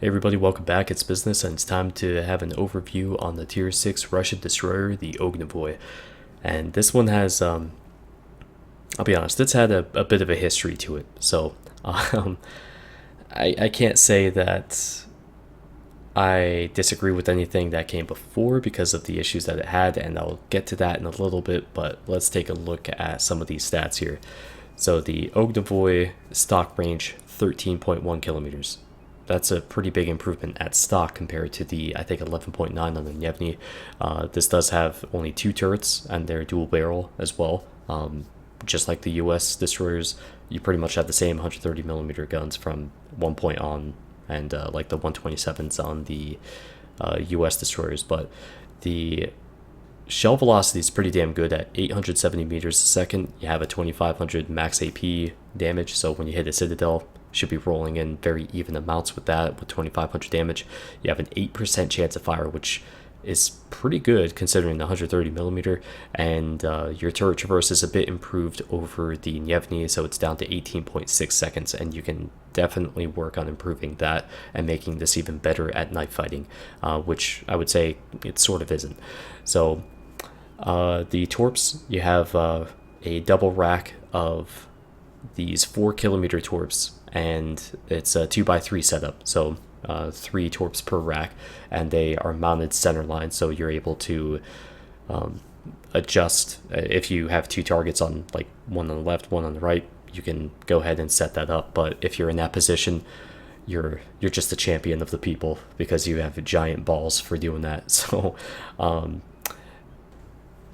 Hey everybody, welcome back. It's Business, and it's time to have an overview on the Tier 6 Russian destroyer, the Ognevoi. And this one has, I'll be honest, it's had a bit of a history to it. So, um, I can't say that I disagree with anything that came before because of the issues that it had, and I'll get to that in a little bit, but let's take a look at some of these stats here. So the Ognevoi stock range, 13.1 kilometers. That's a pretty big improvement at stock compared to the, I think, 11.9 on the Yevny. This does have only 2 turrets, and they're dual barrel as well. Just like the US destroyers, you pretty much have the same 130 millimeter guns from 1 point on, and like the 127s on the US destroyers. But the shell velocity is pretty damn good at 870 meters a second. You have a 2500 max AP damage, so when you hit a citadel, should be rolling in very even amounts with that, with 2500 damage. You have an 8% chance of fire, which is pretty good considering the 130 millimeter, and your turret traverse is a bit improved over the Yevny, so it's down to 18.6 seconds, and you can definitely work on improving that and making this even better at knife fighting, which I would say it sort of isn't. So the torps, you have a double rack of these 4 kilometer torps, and it's a 2x3 setup, so 3 torps per rack, and they are mounted center line, so you're able to adjust if you have 2 targets on, like one on the left, one on the right. You can go ahead and set that up, but if you're in that position, you're just a champion of the people because you have giant balls for doing that. So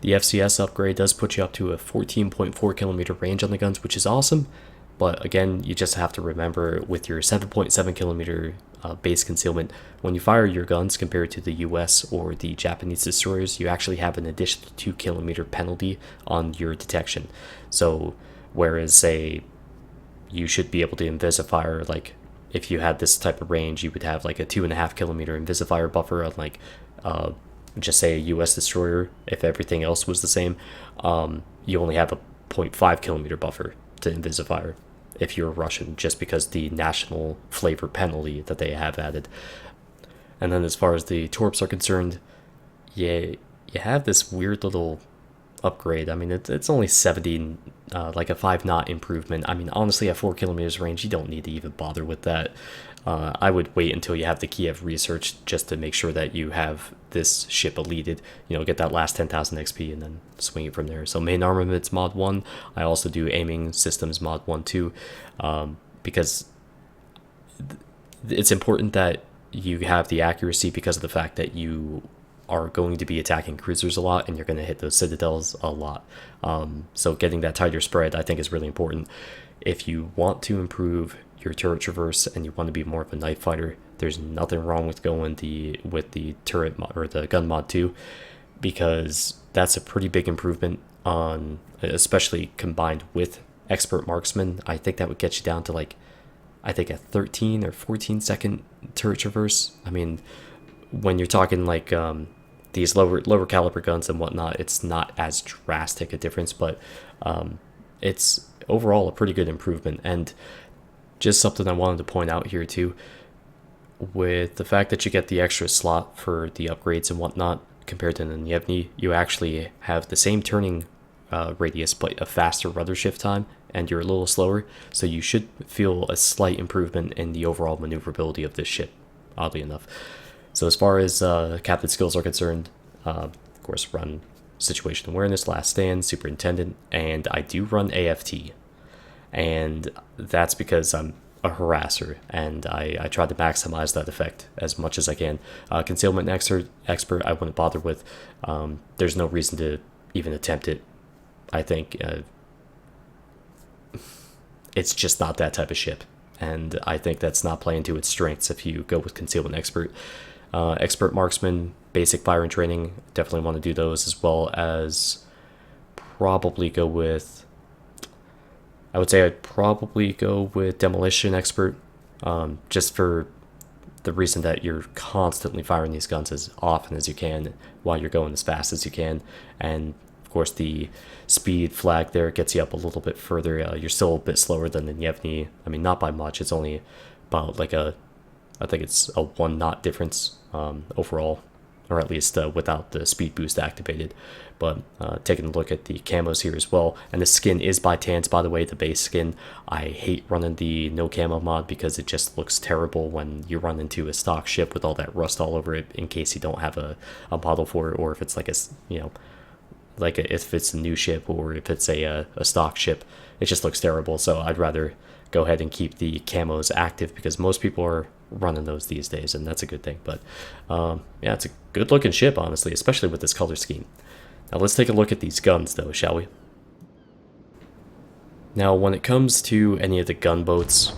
the FCS upgrade does put you up to a 14.4 kilometer range on the guns, which is awesome. But again, you just have to remember with your 7.7 kilometer base concealment, when you fire your guns compared to the US or the Japanese destroyers, you actually have an additional 2 kilometer penalty on your detection. So whereas, say, you should be able to invisifire, like if you had this type of range, you would have like a 2.5 kilometer invisifire buffer on, like just say a US destroyer. If everything else was the same, you only have a 0.5 kilometer buffer to invisifire if you're Russian, just because the national flavor penalty that they have added. And then as far as the torps are concerned, you have this weird little upgrade. I mean, it's only 70, like a 5 knot improvement. I mean, honestly, at 4 kilometers range, you don't need to even bother with that. I would wait until you have the Kiev research just to make sure that you have this ship elited, get that last 10,000 XP and then swing it from there. So main armaments mod 1, I also do aiming systems mod 1 too, because it's important that you have the accuracy because of the fact that you are going to be attacking cruisers a lot and you're going to hit those citadels a lot. So getting that tighter spread, I think, is really important. If you want to improve your turret traverse and you want to be more of a knife fighter, there's nothing wrong with going with the turret mod, or the gun mod 2, because that's a pretty big improvement on, especially combined with expert marksman. I think that would get you down to like, I think a 13 or 14 second turret traverse. I mean, when you're talking like these lower caliber guns and whatnot, it's not as drastic a difference, but it's overall a pretty good improvement. And just something I wanted to point out here too, with the fact that you get the extra slot for the upgrades and whatnot compared to the Yevny, you actually have the same turning radius but a faster rudder shift time, and you're a little slower, so you should feel a slight improvement in the overall maneuverability of this ship, oddly enough. So as far as captain skills are concerned, of course, run situation awareness, last stand, superintendent, and I do run AFT. And that's because I'm a harasser, and I try to maximize that effect as much as I can. Concealment expert, I wouldn't bother with. There's no reason to even attempt it. I think it's just not that type of ship, and I think that's not playing to its strengths if you go with concealment expert. Expert marksman, basic fire and training, definitely want to do those, as well as probably go with, I would say I'd probably go with demolition expert, just for the reason that you're constantly firing these guns as often as you can while you're going as fast as you can. And of course the speed flag there gets you up a little bit further. You're still a bit slower than the Yevny. I mean, not by much. It's only about like a I think it's a 1 knot difference overall, or at least without the speed boost activated. But taking a look at the camos here as well, and the skin is by Tans, by the way, the base skin. I hate running the no camo mod because it just looks terrible when you run into a stock ship with all that rust all over it, in case you don't have a model for it, or if it's like a, you know, like if it's a new ship, or if it's a stock ship. It just looks terrible. So I'd rather go ahead and keep the camos active, because most people are running those these days, and that's a good thing. But yeah, it's a good looking ship, honestly, especially with this color scheme. Now let's take a look at these guns though, shall we? Now when it comes to any of the gunboats,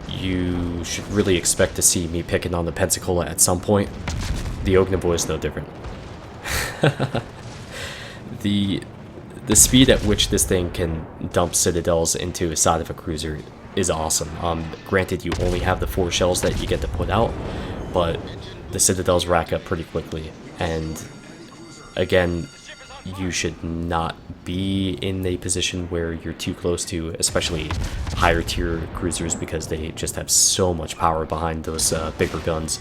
you should really expect to see me picking on the Pensacola at some point. The Ognevoi is no different. The speed at which this thing can dump citadels into a side of a cruiser is awesome. Granted, you only have the 4 shells that you get to put out, but the citadels rack up pretty quickly. And again, you should not be in a position where you're too close to, especially higher tier cruisers, because they just have so much power behind those bigger guns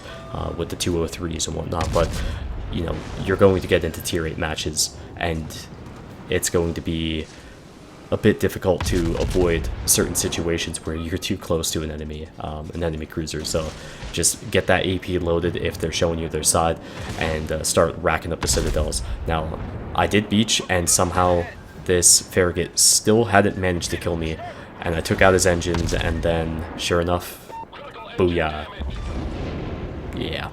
with the 203s and whatnot. But you know, you're going to get into tier 8 matches, and it's going to be a bit difficult to avoid certain situations where you're too close to an enemy cruiser. So just get that AP loaded if they're showing you their side, and start racking up the citadels. Now, I did beach, and somehow this Farragut still hadn't managed to kill me, and I took out his engines, and then, sure enough, booyah. Yeah.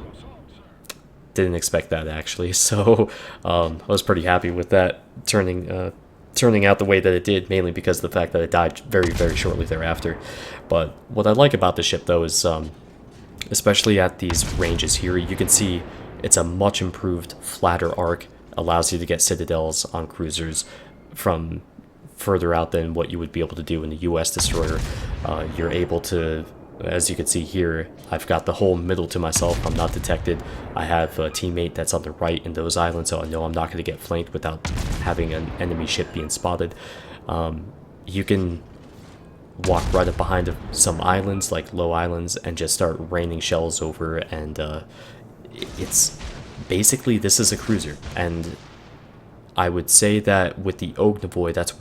Didn't expect that, actually, so I was pretty happy with that turning out the way that it did, mainly because of the fact that it died very, very shortly thereafter. But what I like about the ship, though, is especially at these ranges here, you can see it's a much improved, flatter arc. Allows you to get citadels on cruisers from further out than what you would be able to do in the US destroyer. You're able to, as you can see here, I've got the whole middle to myself. I'm not detected. I have a teammate that's on the right in those islands, so I know I'm not going to get flanked without having an enemy ship being spotted. You can walk right up behind some islands, like low islands, and just start raining shells over, and it's basically, this is a cruiser. And I would say that with the Ognevoi, that's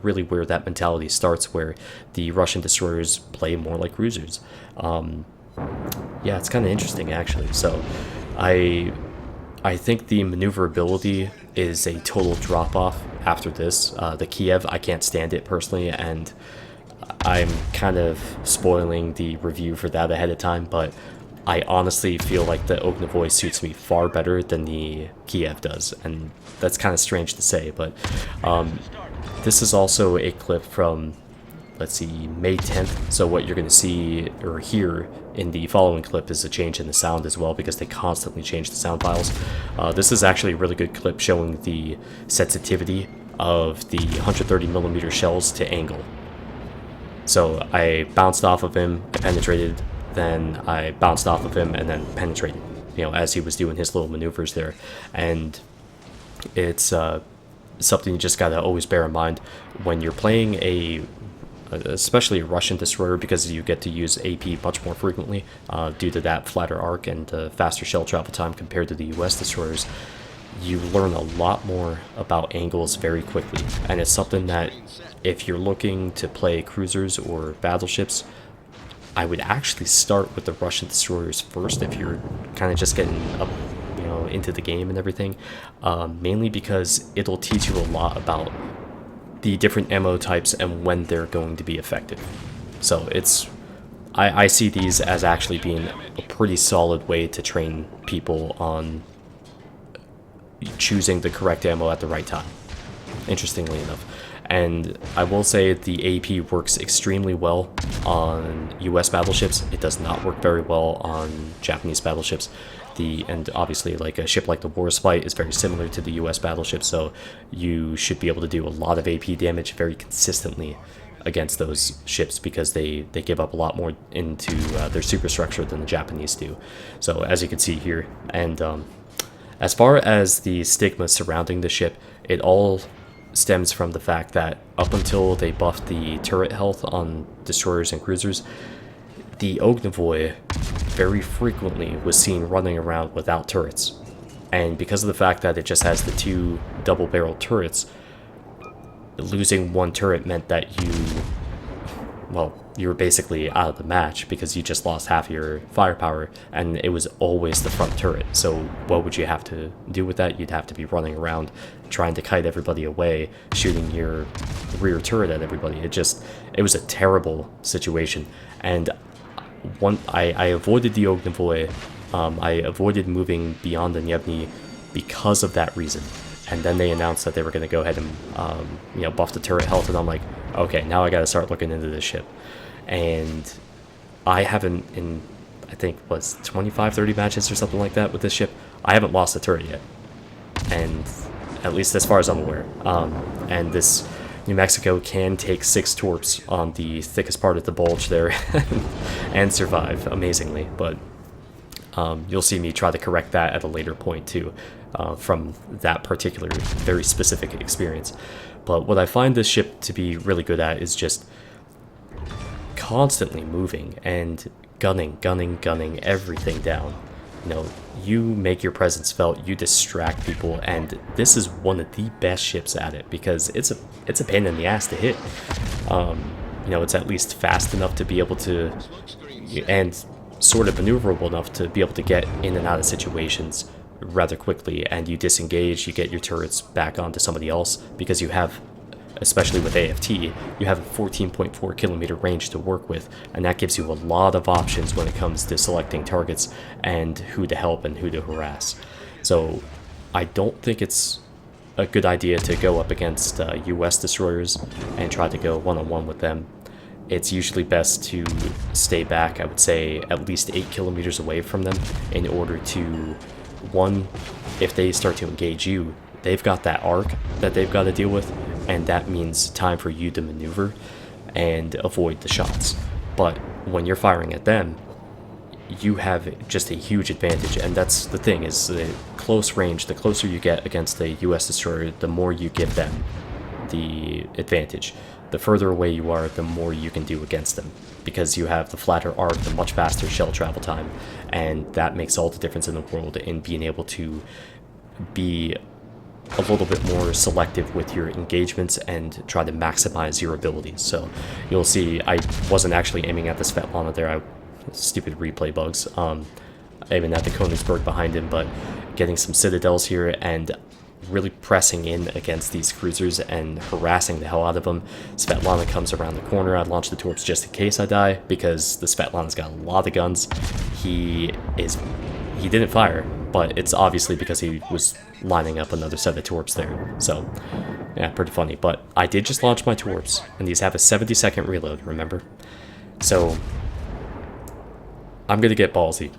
really where that mentality starts, where the Russian destroyers play more like cruisers. Yeah, it's kind of interesting, actually. So I think the maneuverability is a total drop-off after this. The Kiev, I can't stand it personally, and I'm kind of spoiling the review for that ahead of time, but I honestly feel like the Ognevoi suits me far better than the Kiev does, and that's kind of strange to say, but this is also a clip from, let's see, May 10th, so what you're going to see or hear in the following clip is a change in the sound as well, because they constantly change the sound files. This is actually a really good clip showing the sensitivity of the 130mm shells to angle. So I bounced off of him, I penetrated, then I bounced off of him, and then penetrated, you know, as he was doing his little maneuvers there. And it's something you just gotta always bear in mind when you're playing especially a Russian destroyer, because you get to use AP much more frequently due to that flatter arc and faster shell travel time compared to the US destroyers. You learn a lot more about angles very quickly, and it's something that if you're looking to play cruisers or battleships, I would actually start with the Russian destroyers first if you're kind of just getting up, you know, into the game and everything. Mainly because it'll teach you a lot about the different ammo types and when they're going to be effective. So I see these as actually being a pretty solid way to train people on choosing the correct ammo at the right time, interestingly enough. And I will say the AP works extremely well on US battleships. It does not work very well on Japanese battleships. And obviously, like a ship like the Warships is very similar to the US battleship, so you should be able to do a lot of AP damage very consistently against those ships, because they give up a lot more into their superstructure than the Japanese do. So as you can see here, and as far as the stigma surrounding the ship, it all stems from the fact that up until they buffed the turret health on destroyers and cruisers, the Ognevoi very frequently was seen running around without turrets. And because of the fact that it just has the 2 double-barreled turrets, losing 1 turret meant that you were basically out of the match because you just lost half your firepower, and it was always the front turret. So what would you have to do with that? You'd have to be running around trying to kite everybody away, shooting your rear turret at everybody. It was a terrible situation. And I avoided the Ognevoi. I avoided moving beyond the Nievny because of that reason. And then they announced that they were going to go ahead and buff the turret health, and I'm like, okay, now I got to start looking into this ship. And I haven't, in I think was 25-30 matches or something like that with this ship, I haven't lost a turret yet, and at least as far as I'm aware. And this New Mexico can take 6 torps on the thickest part of the bulge there and survive amazingly, but you'll see me try to correct that at a later point too, from that particular very specific experience. But what I find this ship to be really good at is just constantly moving and gunning everything down. You make your presence felt, you distract people, and this is one of the best ships at it because it's a pain in the ass to hit. It's at least fast enough to be able to, and sort of maneuverable enough to be able to get in and out of situations rather quickly, and you disengage, you get your turrets back onto somebody else because you have, especially with AFT, you have a 14.4 kilometer range to work with, and that gives you a lot of options when it comes to selecting targets and who to help and who to harass. So I don't think it's a good idea to go up against US destroyers and try to go one-on-one with them. It's usually best to stay back, I would say, at least 8 kilometers away from them in order to, one, if they start to engage you, they've got that arc that they've got to deal with, and that means time for you to maneuver and avoid the shots. But when you're firing at them, you have just a huge advantage, and that's the thing, is the close range, the closer you get against a US destroyer, the more you give them the advantage. The further away you are, the more you can do against them, because you have the flatter arc, the much faster shell travel time, and that makes all the difference in the world in being able to be a little bit more selective with your engagements and try to maximize your abilities. So you'll see I wasn't actually aiming at the Svetlana there, stupid replay bugs, aiming at the Königsberg behind him, but getting some citadels here and really pressing in against these cruisers and harassing the hell out of them. Svetlana comes around the corner. I launch the torps just in case I die, because the Svetlana's got a lot of guns. He didn't fire, but it's obviously because he was lining up another set of torps there. So yeah, pretty funny. But I did just launch my torps, and these have a 70-second reload, remember? So I'm gonna get ballsy.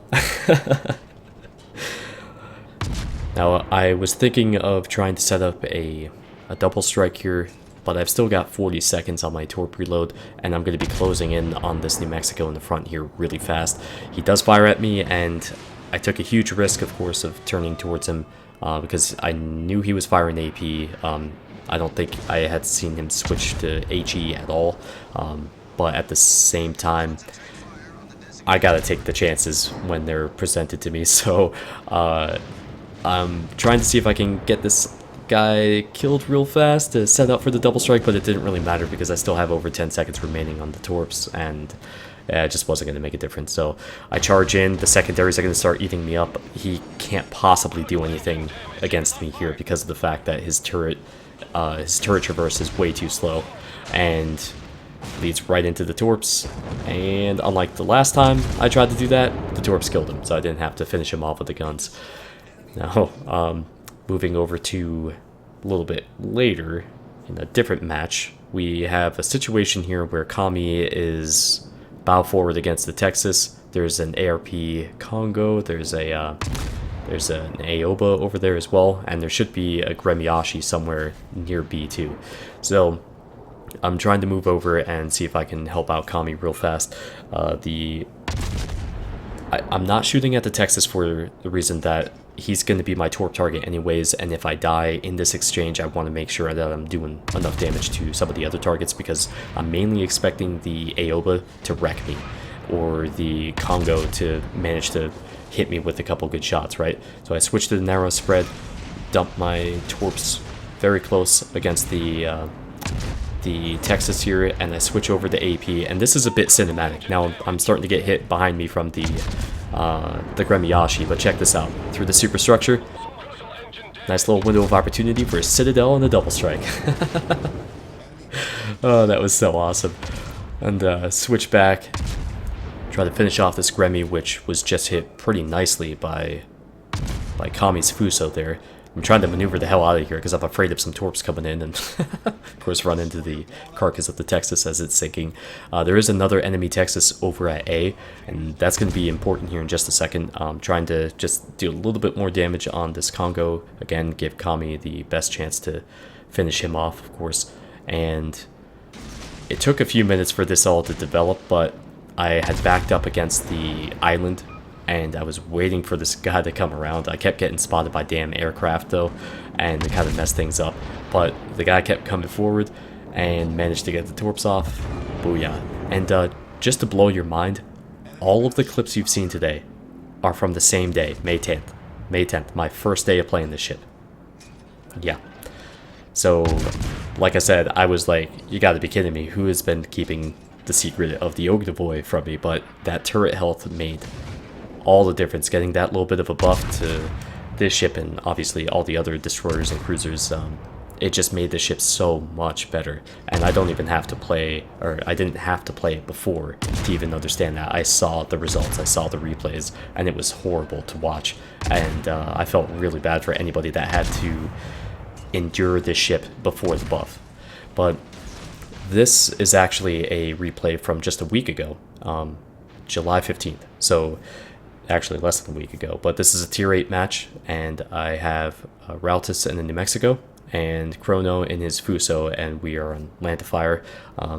Now, I was thinking of trying to set up a double strike here, but I've still got 40 seconds on my torp reload, and I'm going to be closing in on this New Mexico in the front here really fast. He does fire at me, and I took a huge risk, of course, of turning towards him, because I knew he was firing AP. I don't think I had seen him switch to HE at all, but at the same time, I gotta take the chances when they're presented to me, so I'm trying to see if I can get this guy killed real fast to set up for the double strike, but it didn't really matter because I still have over 10 seconds remaining on the torps, and it just wasn't going to make a difference. So I charge in, the secondaries are going to start eating me up. He can't possibly do anything against me here because of the fact that his turret traverse is way too slow and leads right into the torps, and unlike the last time I tried to do that, the torps killed him, so I didn't have to finish him off with the guns. Now, moving over to a little bit later, in a different match, we have a situation here where Kami is bow forward against the Texas. There's an ARP Congo, there's an Aoba over there as well, and there should be a Gremiashi somewhere near B2. So I'm trying to move over and see if I can help out Kami real fast. I'm not shooting at the Texas for the reason that he's going to be my torp target anyways, and if I die in this exchange, I want to make sure that I'm doing enough damage to some of the other targets, because I'm mainly expecting the Aoba to wreck me. or the Congo to manage to hit me with a couple good shots, right? So I switched to the narrow spread, dumped my torps very close against the Texas here, and I switch over to AP, and this is a bit cinematic. Now I'm starting to get hit behind me from the Gremiashi, but check this out. Through the superstructure, nice little window of opportunity for a Citadel and a double strike. Oh, that was so awesome. And switch back, try to finish off this Gremi, which was just hit pretty nicely by Kami's Fuso there. I'm trying to maneuver the hell out of here because I'm afraid of some torps coming in and of course run into the carcass of the Texas as it's sinking. There is another enemy Texas over at A, and that's going to be important here in just a second. Trying to just do a little bit more damage on this Congo. Again, give Kami the best chance to finish him off, of course. And it took a few minutes for this all to develop, but I had backed up against the island and I was waiting for this guy to come around. I kept getting spotted by damn aircraft though, and it kind of messed things up. But the guy kept coming forward and managed to get the torps off. Booyah. And just to blow your mind, all of the clips you've seen today are from the same day, May 10th. May 10th, my first day of playing this ship. Yeah. So, like I said, I was like, you gotta be kidding me. Who has been keeping the secret of the Ognevoi from me? But that turret health made all the difference. Getting that little bit of a buff to this ship and obviously all the other destroyers and cruisers, it just made the ship so much better. And I don't even have to play, or I didn't have to play it before to even understand that. I saw the results, I saw the replays, and it was horrible to watch. And I felt really bad for anybody that had to endure this ship before the buff. But this is actually a replay from just a week ago, July 15th. So actually less than a week ago, but this is a tier 8 match, and I have Rautus in the New Mexico and Chrono in his Fuso, and we are on Lantifier.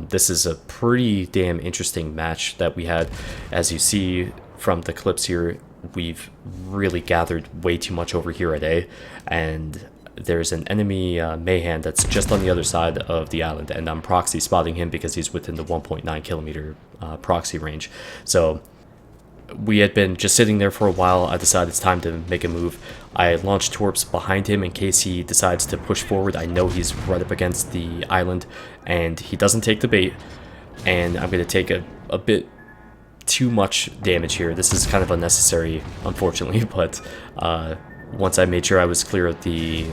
This is a pretty damn interesting match that we had. As you see from the clips here, we've really gathered way too much over here at A, and there's an enemy Mayhem that's just on the other side of the island, and I'm proxy spotting him because he's within the 1.9 kilometer proxy range. So we had been just sitting there for a while. I decided it's time to make a move. I launched torps behind him in case he decides to push forward. I know he's right up against the island, and he doesn't take the bait, and I'm going to take a bit too much damage here. This is kind of unnecessary, unfortunately, but once I made sure I was clear of the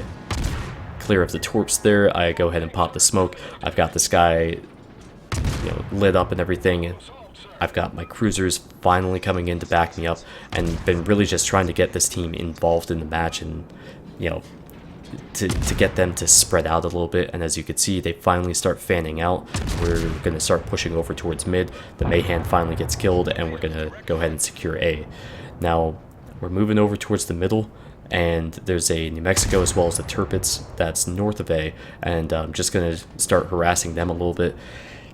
torps there, I go ahead and pop the smoke. I've got this guy, lit up and everything. I've got my cruisers finally coming in to back me up, and been really just trying to get this team involved in the match and, to get them to spread out a little bit. And as you can see, they finally start fanning out. We're going to start pushing over towards mid. The Mayhem finally gets killed, and we're going to go ahead and secure A. Now, we're moving over towards the middle, and there's a New Mexico as well as the Turpits that's north of A, and I'm just going to start harassing them a little bit.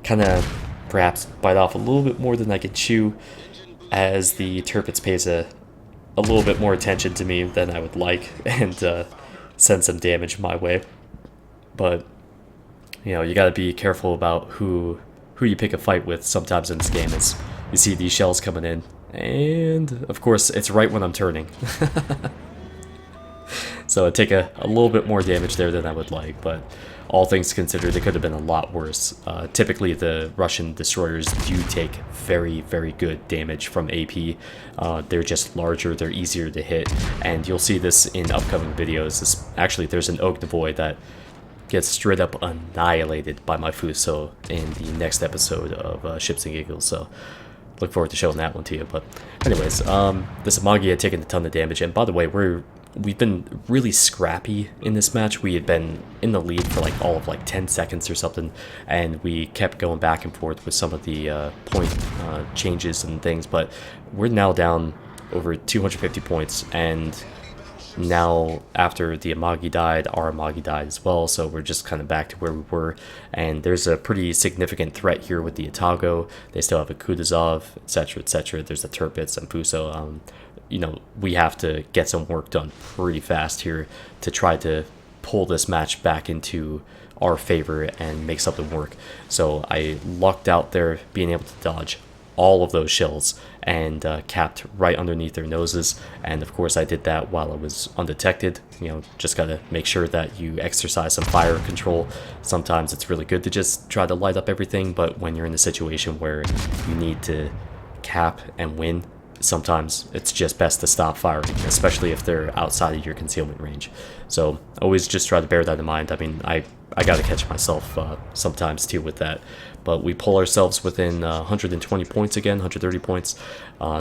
Kind of perhaps bite off a little bit more than I could chew, as the Turpits pays a little bit more attention to me than I would like, and send some damage my way. But you got to be careful about who you pick a fight with sometimes in this game. As you see these shells coming in, and of course it's right when I'm turning. So I take a little bit more damage there than I would like, but all things considered, it could have been a lot worse. Typically, the Russian destroyers do take very, very good damage from AP. They're just larger, they're easier to hit, and you'll see this in upcoming videos. Actually, there's an Ognevoi that gets straight up annihilated by my Fuso in the next episode of Ships and Giggles, so look forward to showing that one to you. But anyways, this Amagi had taken a ton of damage, and by the way, we've been really scrappy in this match. We had been in the lead for all of 10 seconds or something, and we kept going back and forth with some of the point changes and things, but we're now down over 250 points, and now after the Amagi died, our Amagi died as well, so we're just kind of back to where we were. And there's a pretty significant threat here with the Atago. They still have a Kutuzov, etc., etc. There's the Turpits and Fuso. We have to get some work done pretty fast here to try to pull this match back into our favor and make something work. So I lucked out there being able to dodge all of those shells and capped right underneath their noses. And of course I did that while it was undetected. You know, just gotta make sure that you exercise some fire control. Sometimes it's really good to just try to light up everything, but when you're in a situation where you need to cap and win, sometimes it's just best to stop firing, especially if they're outside of your concealment range. So always just try to bear that in mind. I mean, I gotta catch myself sometimes too with that. But we pull ourselves within 120 points again, 130 points.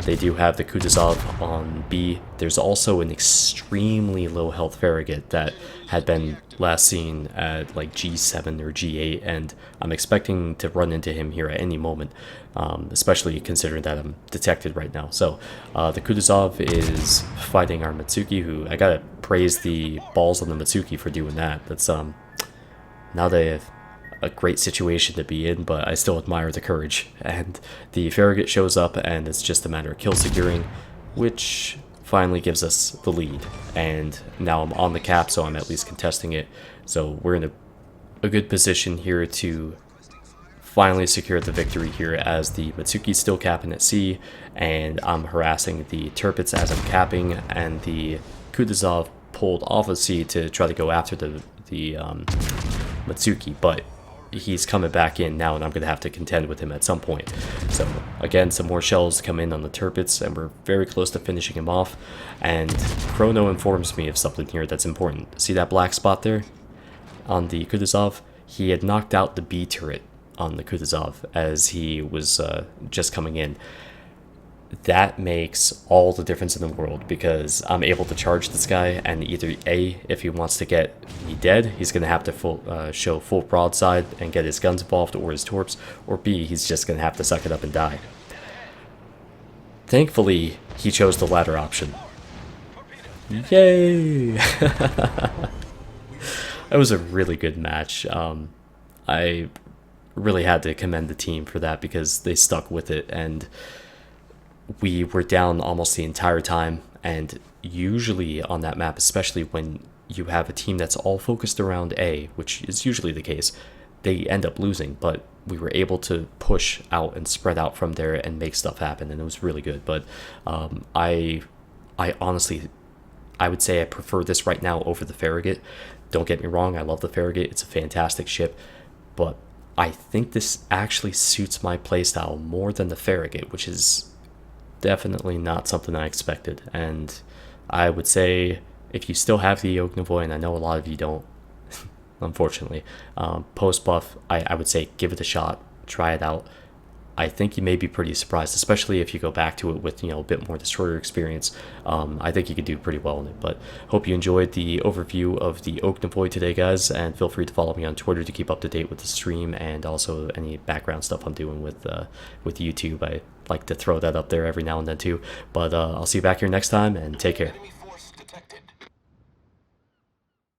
They do have the Kutuzov on B. There's also an extremely low health Farragut that had been last seen at like G7 or G8, and I'm expecting to run into him here at any moment, especially considering that I'm detected right now. So the Kutuzov is fighting our Mitsuki, who I gotta praise the balls on the Mitsuki for doing that. That's not a great situation to be in, but I still admire the courage. And the Farragut shows up, and it's just a matter of kill securing, which finally gives us the lead. And now I'm on the cap, so I'm at least contesting it. So we're in a good position here to finally secure the victory here, as the Mitsuki's still capping at C, and I'm harassing the Tirpitz as I'm capping, and the Kutuzov pulled off of C to try to go after the Mitsuki, but he's coming back in now, and I'm going to have to contend with him at some point. So again, some more shells come in on the Tirpitz, and we're very close to finishing him off. And Chrono informs me of something here that's important. See that black spot there on the Kutuzov? He had knocked out the B turret on the Kutuzov as he was just coming in. That makes all the difference in the world, because I'm able to charge this guy, and either A, if he wants to get me dead, he's going to have to show full broadside and get his guns involved, or his torps, or B, he's just going to have to suck it up and die. Thankfully, he chose the latter option. Yay! That was a really good match. I really had to commend the team for that, because they stuck with it, and we were down almost the entire time. And usually on that map, especially when you have a team that's all focused around A, which is usually the case, they end up losing. But we were able to push out and spread out from there and make stuff happen, and it was really good. But I honestly, I would say I prefer this right now over the Farragut. Don't get me wrong, I love the Farragut, it's a fantastic ship, but I think this actually suits my playstyle more than the Farragut, which is definitely not something I expected. And I would say, if you still have the Ognevoi, and I know a lot of you don't, unfortunately, post buff, I would say give it a shot, try it out. I think you may be pretty surprised, especially if you go back to it with, you know, a bit more destroyer experience. I think you could do pretty well in it. But hope you enjoyed the overview of the Ognevoi today, guys, and feel free to follow me on Twitter to keep up to date with the stream, and also any background stuff I'm doing with YouTube. I like to throw that up there every now and then too. But I'll see you back here next time, and take care.